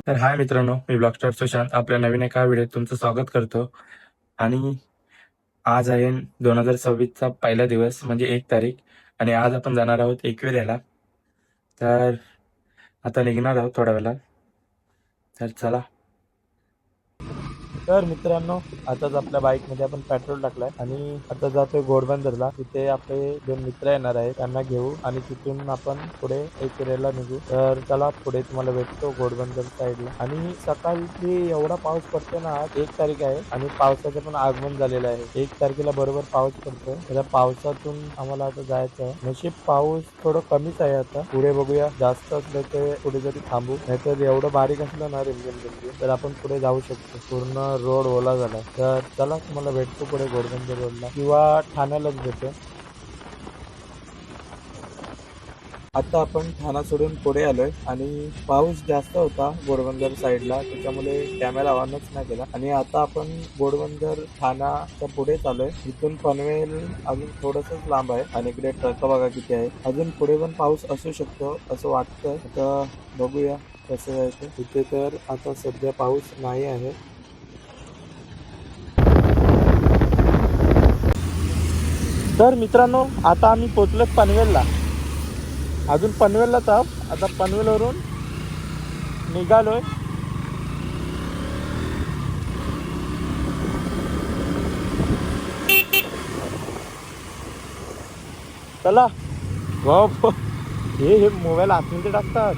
तर हाय मित्रांनो, मी ब्लॉगस्टार सुशांत आपल्या नवीन एका व्हिडिओत तुमचं स्वागत करतो. आणि आज आहे 2026चा पहिला दिवस म्हणजे 1 तारीख. आणि आज आपण जाणार आहोत एकविऱ्याला. तर आता निघणार आहोत थोड्या वेळात. तर चला. तर मित्रांनो, आताच आपल्या बाईकमध्ये आपण पेट्रोल टाकलाय आणि आता जातोय घोडबंदरला. तिथे आपले 2 मित्र येणार आहेत, त्यांना घेऊ आणि तिथून आपण पुढे एकविरेला निघू. तर चला, पुढे तुम्हाला भेटतो घोडबंदर साईडला. आणि सकाळी एवढा पाऊस पडतो ना, आज 1 तारीख आहे आणि पावसाचं पण आगमन झालेलं आहे. 1 तारखेला बरोबर पाऊस पडतोय. त्या पावसातून आम्हाला आता जायचं आहे. नशीब पाऊस थोडं कमीच आहे. आता पुढे बघूया, जास्त असलं तर पुढे जरी थांबू, नाहीतर एवढं बारीक असलं ना रिमझिम तर आपण पुढे जाऊ शकतो. पूर्ण रोड ओला झाला. तर चला, तुम्हाला भेटतो पुढे घोडबंदर रोडला किंवा ठाण्यालाच भेटू. आता आपण ठाणा सोडून पुढे आलोय आणि पाऊस जास्त होता घोडबंदर साईडला, त्याच्यामुळे कॅमेरा ऑनच नाही केला. आणि आता आपण घोडबंदर ठाणाच्या पुढे चाललोय. इथून पनवेल अजून थोडंसंच लांब आहे आणि इकडे ट्रक बघा किती आहे. अजून पुढे पण पाऊस असू शकतो असं वाटतं. आता बघूया कसं जायचं. इथे तर आता सध्या पाऊस नाही आहे. तर मित्रांनो, आता आम्ही पोचलो पनवेलला. अजून पनवेललाच आहोत. आता पनवेलवरून निघालोय. चला. बाप, हे मोबाईल आतमध्ये टाकतात.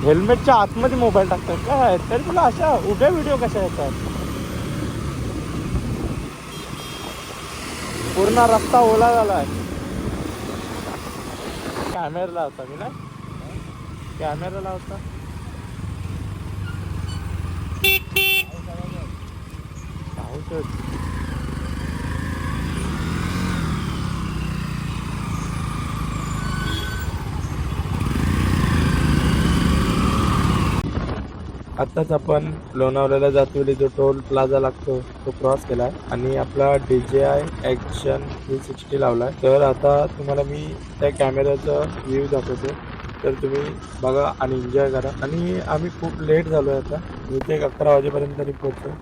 हेल्मेटच्या आतमध्ये मोबाईल टाकतात काय? तरी तुला अशा उभ्या व्हिडिओ कशा येतात? पूर्ण रस्ता ओला झालाय. कॅमेरा लावता मी ना, कॅमेरा लावता. पाऊसच. आत्ताच आपण लोणावळ्याला जातवेळी जो टोल प्लाझा लागतो तो क्रॉस केलाय आणि आपला DJI ॲक्शन 360 लावलाय. तर आता तुम्हाला मी त्या कॅमेऱ्याचा व्ह्यू दाखवतो, तर तुम्ही बघा आणि एन्जॉय करा. आणि आम्ही खूप लेट झालोय. आता इथे 11 वाजेपर्यंत तरी पोहोचतो.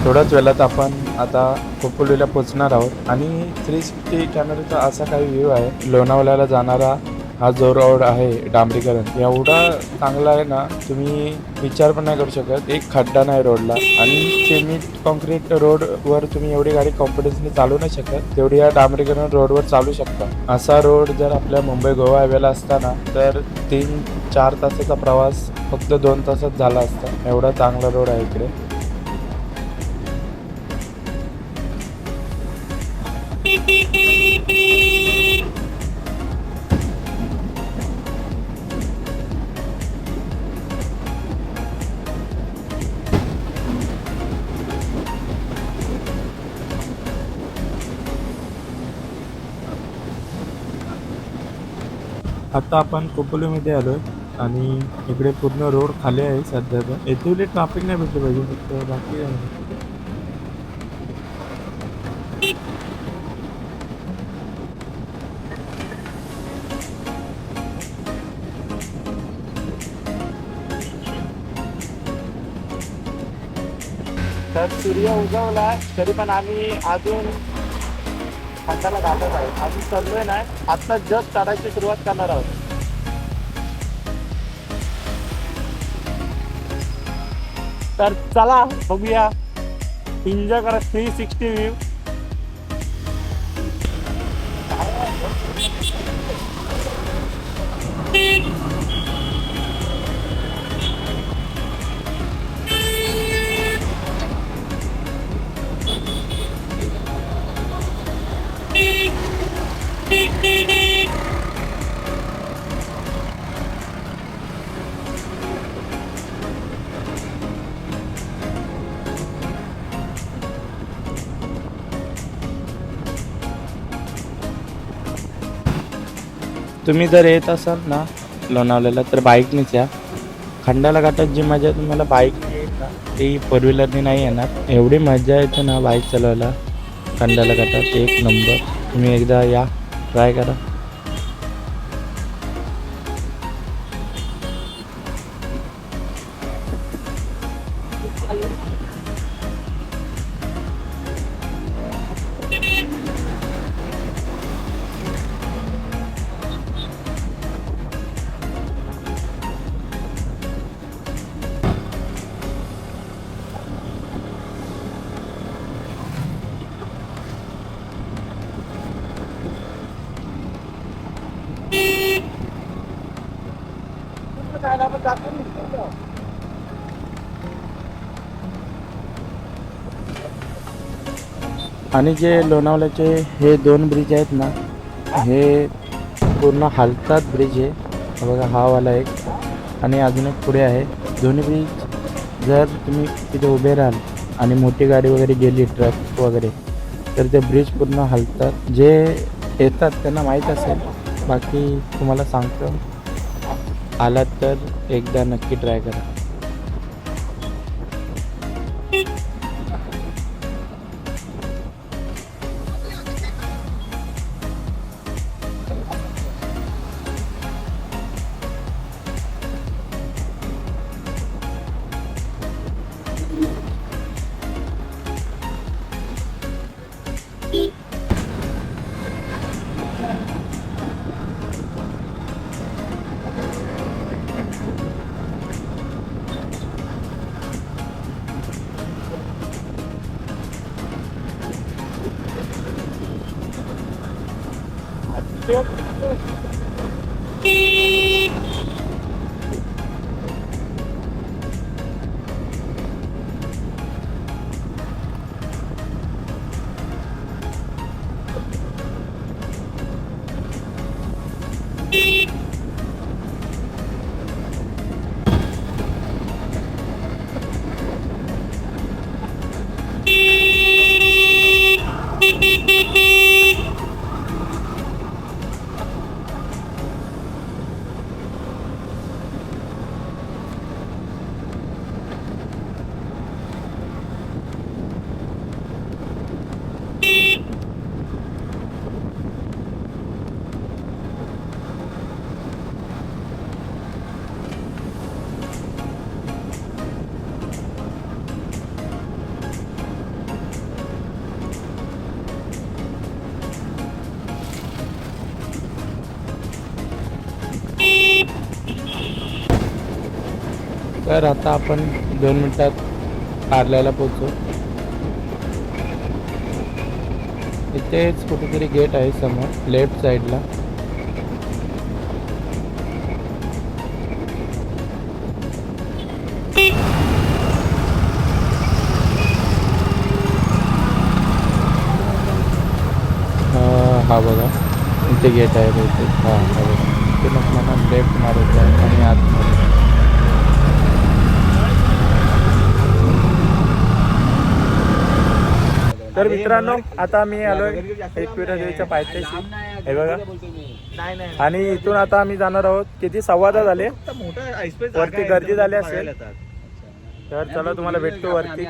थोड्याच वेळात आपण आता खोपोलीला पोचणार आहोत. आणि 360 कॅमेऱ्याचा असा काही व्ह्यू आहे. लोणावळ्याला जाणारा हा जो रोड आहे डांबरीकरण, एवढा चांगला आहे ना, तुम्ही विचार पण नाही करू शकत. एक खड्डा नाही रोडला आणि सेमी कॉन्क्रीट रोडवर तुम्ही एवढी गाडी कॉन्फिडन्सने चालू नाही शकत, तेवढी या डांबरीकरण रोडवर चालू शकता. असा रोड जर आपल्या मुंबई गोवा हायवेला असताना तर 3-4 तासाचा प्रवास फक्त 2 तासात झाला असता. एवढा चांगला रोड आहे इकडे. आता आपण खोपोलीमध्ये आलोय आणि इकडे पूर्ण रोड खाली आहे सध्या. तर इथे ट्रॅफिक नाही भेटलं पाहिजे, फक्त बाकी आहे. तर सूर्य उगवलाय तरी पण आम्ही अजून खंडाला घालत आहे. अजून चाललोय नाही, आता जस्ट चढायची सुरुवात करणार आहोत. तर चला बघूया, एन्जॉय करा 360 व्ह्यू. तुम्ही जर येत असाल ना लोणावळ्याला तर बाईकनेच या. खंडाला घाटात जी मजा तुम्हाला बाईकने येईल ना, ती फोर व्हीलरने नाही येणार. एवढी मजा येते ना बाईक चालवायला. खंडाला घाटात एक नंबर. तुम्ही एकदा या, ट्राय करा. आणि जे लोणावळ्याचे हे 2 ब्रिज आहेत ना, हे पूर्ण हालतात ब्रिज आहे. हा बघा, हा वाला एक आणि अजून एक पुढे आहे. दोन्ही ब्रिज जर तुम्ही तिथे उभे राहाल आणि मोठी गाडी वगैरे गेली, ट्रक वगैरे, तर ते ब्रिज पूर्ण हालतात. जे येतात त्यांना माहीत असेल, बाकी तुम्हाला सांगतो, आलात तर एकदा नक्की ट्राय करा. तर आता आपण 2 मिनिटात कारल्याला पोहोचू. इथेच कुठेतरी गेट आहे समोर लेफ्ट साईडला. हा बघा, इथे गेट आहे बहुतेक. हा बघा, ते मग मला लेफ्ट मारायचं आहे आणि आतमध्ये. तर मित्रांनो, आता मी आलोय एकविरा देवीच्या पायथ्याशी. हे बघा, आणि इथून आता आम्ही जाणार आहोत. किती 10:15 झाले, वरती गर्दी झाली असेल. तर चला, तुम्हाला भेटतो वरती.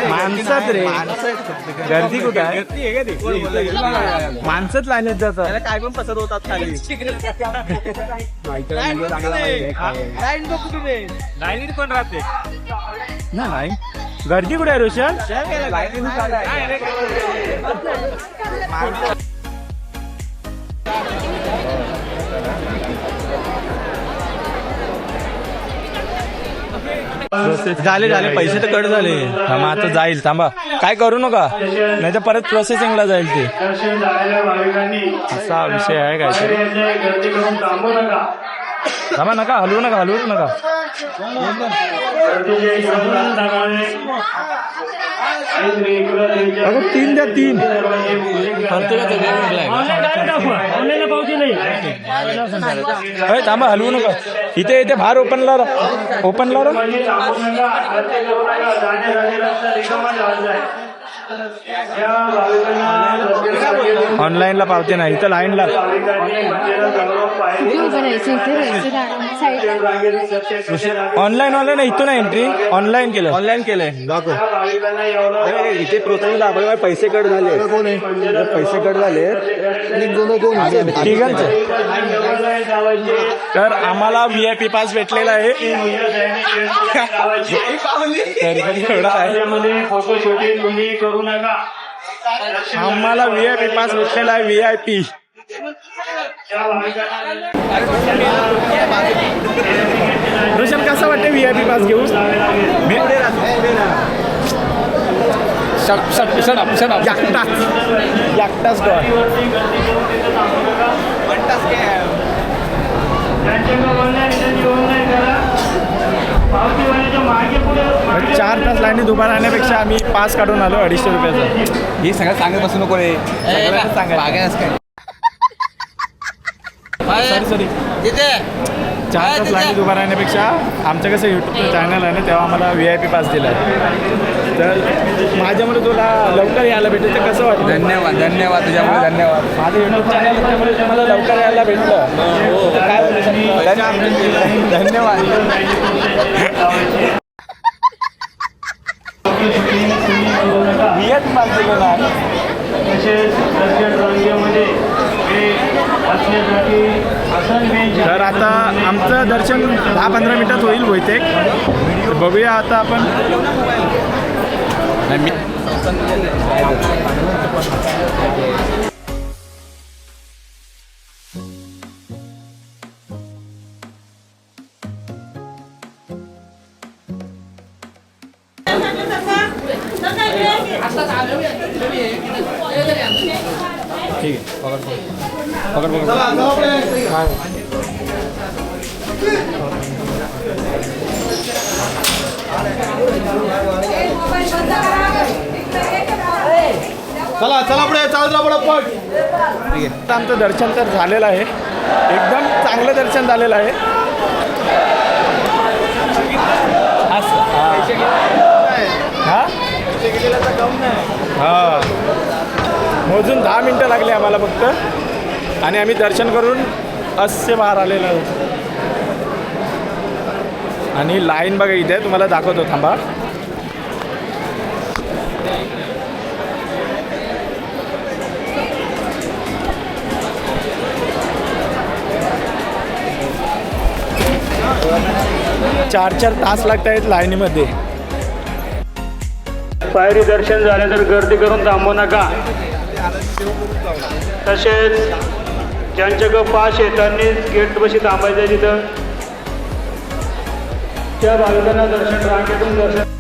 माणसात रे, गर्दी कुठे आहे? माणसात लाईन येत जातात. काय पण पसंत होतात खाली. लाईनीत पण राहते नाही. गर्दी कुठे आहे रोशन? झाले झाले, पैसे तर कट झाले. थांबा, आता जाईल. थांबा, काय करू नका, नाही तर परत प्रोसेसिंगला जाईल. ते असा विषय आहे काय. थांबा, नका हलवू नका, हलवू नका. अगं 3 द्या 3. थांबा हलवू नका. इथे इथे बाहेर ओपनला ऑनलाईनला पावते नाही इथं लाईनला. ऑनलाईन इथून एंट्री ऑनलाईन केलंय दाखव. इथे प्रोत्साहन दाखवलं पैसे कट झाले. कोण आहे पैसे कट झाले तिघांचे. तर आम्हाला VIP पास भेटलेला आहे. फोटो शूटिंग करू नका. आम्हाला VIP पास भेटलेला आहे. VIP रोशन कसं वाटतं VIP पास घेऊन? एकटाच चार तास लाईनीत उभा राहण्यापेक्षा आम्ही पास काढून आलो 250 रुपयाचा. हे सगळं सांगत बसू नको रे. सॉरी 4 तास लाईनीत उभा राहण्यापेक्षा आमचं कसं यूट्यूबचं चॅनल आहे ना तेव्हा आम्हाला VIP पास दिला आहे. तर माझ्यामुळे तुला लवकर यायला भेटेल तर कसं वाटतं? धन्यवाद तुझ्यामुळे. धन्यवाद. माझं यूट्यूब चॅनल त्यामुळे मला लवकर यायला भेटलं. काय बोलू शकतो? धन्यवाद. VIP पास दिलेला आहे. तर आता आमचं दर्शन 10-15 मिनिटात होईल बहुतेक. बघूया आता आपण. ठीक आहे पकड. चला पुढे पट. ठीक आहे. आता आमचं दर्शन तर झालेलं आहे. एकदम चांगलं दर्शन झालेलं आहे. मोजून 10 मिनटं लागली आम्हाला फक्त आणि आम्ही दर्शन करून असे बाहेर आलेलो आहोत. आणि लाईन बघा इथे तुम्हाला दाखवतो थांबा. चार तास लागत आहेत लाईनीमध्ये. पायरी दर्शन झाले तर गर्दी करून थांबू नका. तसेच ज्यांच्याकडे पास आहे त्यांनी गेट बशी थांबायचं. तिथं त्या भाविकांना दर्शन रांगेतून दर्शन